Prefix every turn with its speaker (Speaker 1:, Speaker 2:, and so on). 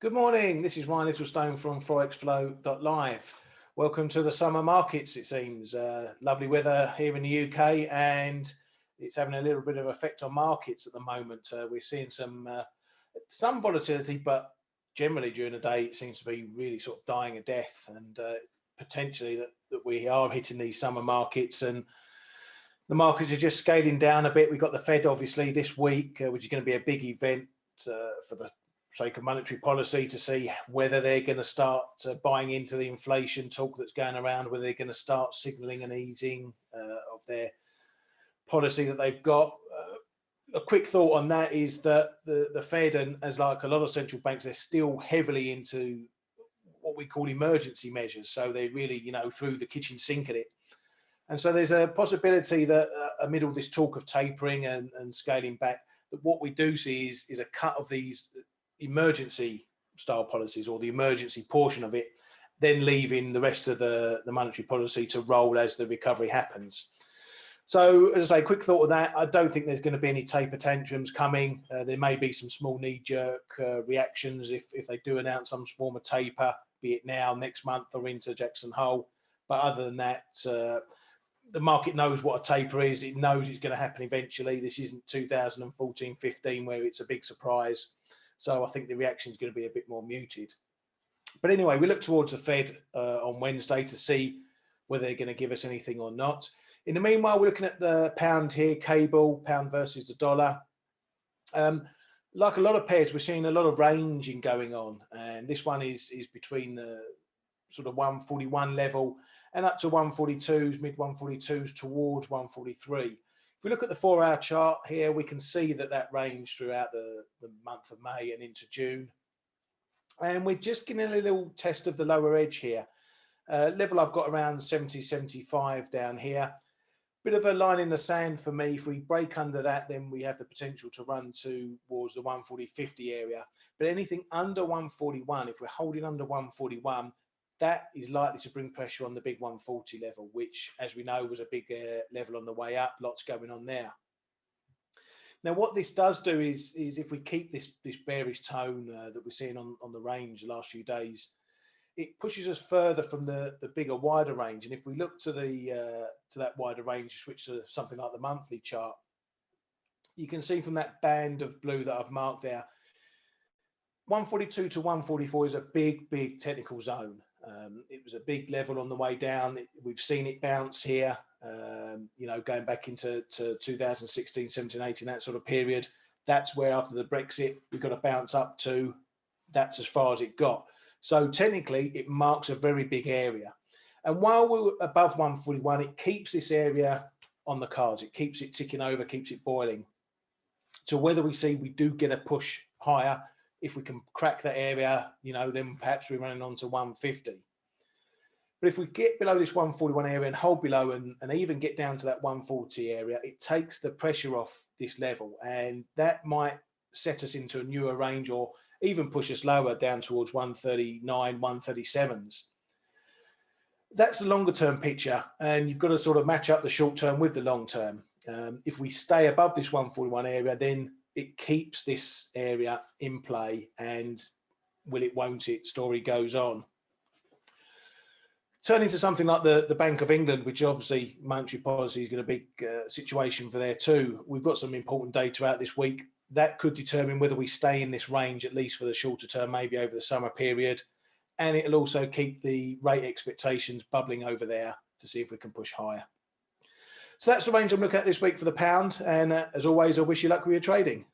Speaker 1: Good morning, this is Ryan Littlestone from forexflow.live. Welcome to the summer markets, it seems. Lovely weather here in the UK and it's having a little bit of effect on markets at the moment. We're seeing some volatility, but generally during the day it seems to be really sort of dying a death, and potentially that we are hitting these summer markets and the markets are just scaling down a bit. We've got the Fed obviously this week, which is going to be a big event for the sake of monetary policy, to see whether they're going to start buying into the inflation talk that's going around, whether they're going to start signalling an easing of their policy that they've got. A quick thought on that is that the Fed, and as like a lot of central banks, they're still heavily into what we call emergency measures. So they're really, through the kitchen sink at it. And so there's a possibility that amid all this talk of tapering and scaling back, that what we do see is a cut of these emergency style policies, or the emergency portion of it, then leaving the rest of the monetary policy to roll as the recovery happens. So as I say, quick thought of that, I don't think there's going to be any taper tantrums coming. There may be some small knee-jerk reactions if they do announce some form of taper, be it now, next month, or into Jackson Hole. But other than that, the market knows what a taper is. It knows it's going to happen eventually. This isn't 2014-15 where it's a big surprise. So I think the reaction is going to be a bit more muted. But anyway, we look towards the Fed on Wednesday to see whether they're going to give us anything or not. In the meanwhile, we're looking at the pound here, cable, pound versus the dollar. Like a lot of pairs, we're seeing a lot of ranging going on. And this one is between the sort of 141 level and up to 142s, mid 142s towards 143. If we look at the 4-hour chart here, we can see that range throughout the month of May and into June. And we're just getting a little test of the lower edge here. Level I've got around 70, 75 down here. Bit of a line in the sand for me. If we break under that, then we have the potential to run towards the 140.50 area. But anything under 141, if we're holding under 141, that is likely to bring pressure on the big 140 level, which, as we know, was a big level on the way up. Lots going on there. Now, what this does do is if we keep this bearish tone that we're seeing on the range the last few days, it pushes us further from the bigger, wider range. And if we look to that wider range, switch to something like the monthly chart, you can see from that band of blue that I've marked there, 142 to 144 is a big technical zone. It was a big level on the way down. We've seen it bounce here, going back into 2016, 17, 18, that sort of period. That's where after the Brexit, we've got to bounce up to. That's as far as it got. So technically, it marks a very big area. And while we're above 141, it keeps this area on the cards. It keeps it ticking over, keeps it boiling. So whether we do get a push higher, if we can crack that area, then perhaps we're running on to 150. But if we get below this 141 area and hold below and even get down to that 140 area, it takes the pressure off this level. And that might set us into a newer range, or even push us lower down towards 139, 137s. That's the longer term picture. And you've got to sort of match up the short term with the long term. If we stay above this 141 area, then it keeps this area in play, and will it, won't it, story goes on. Turning to something like the Bank of England, which obviously monetary policy is going to be a big situation for there too. We've got some important data out this week that could determine whether we stay in this range, at least for the shorter term, maybe over the summer period. And it'll also keep the rate expectations bubbling over there to see if we can push higher. So that's the range I'm looking at this week for the pound. And as always, I wish you luck with your trading.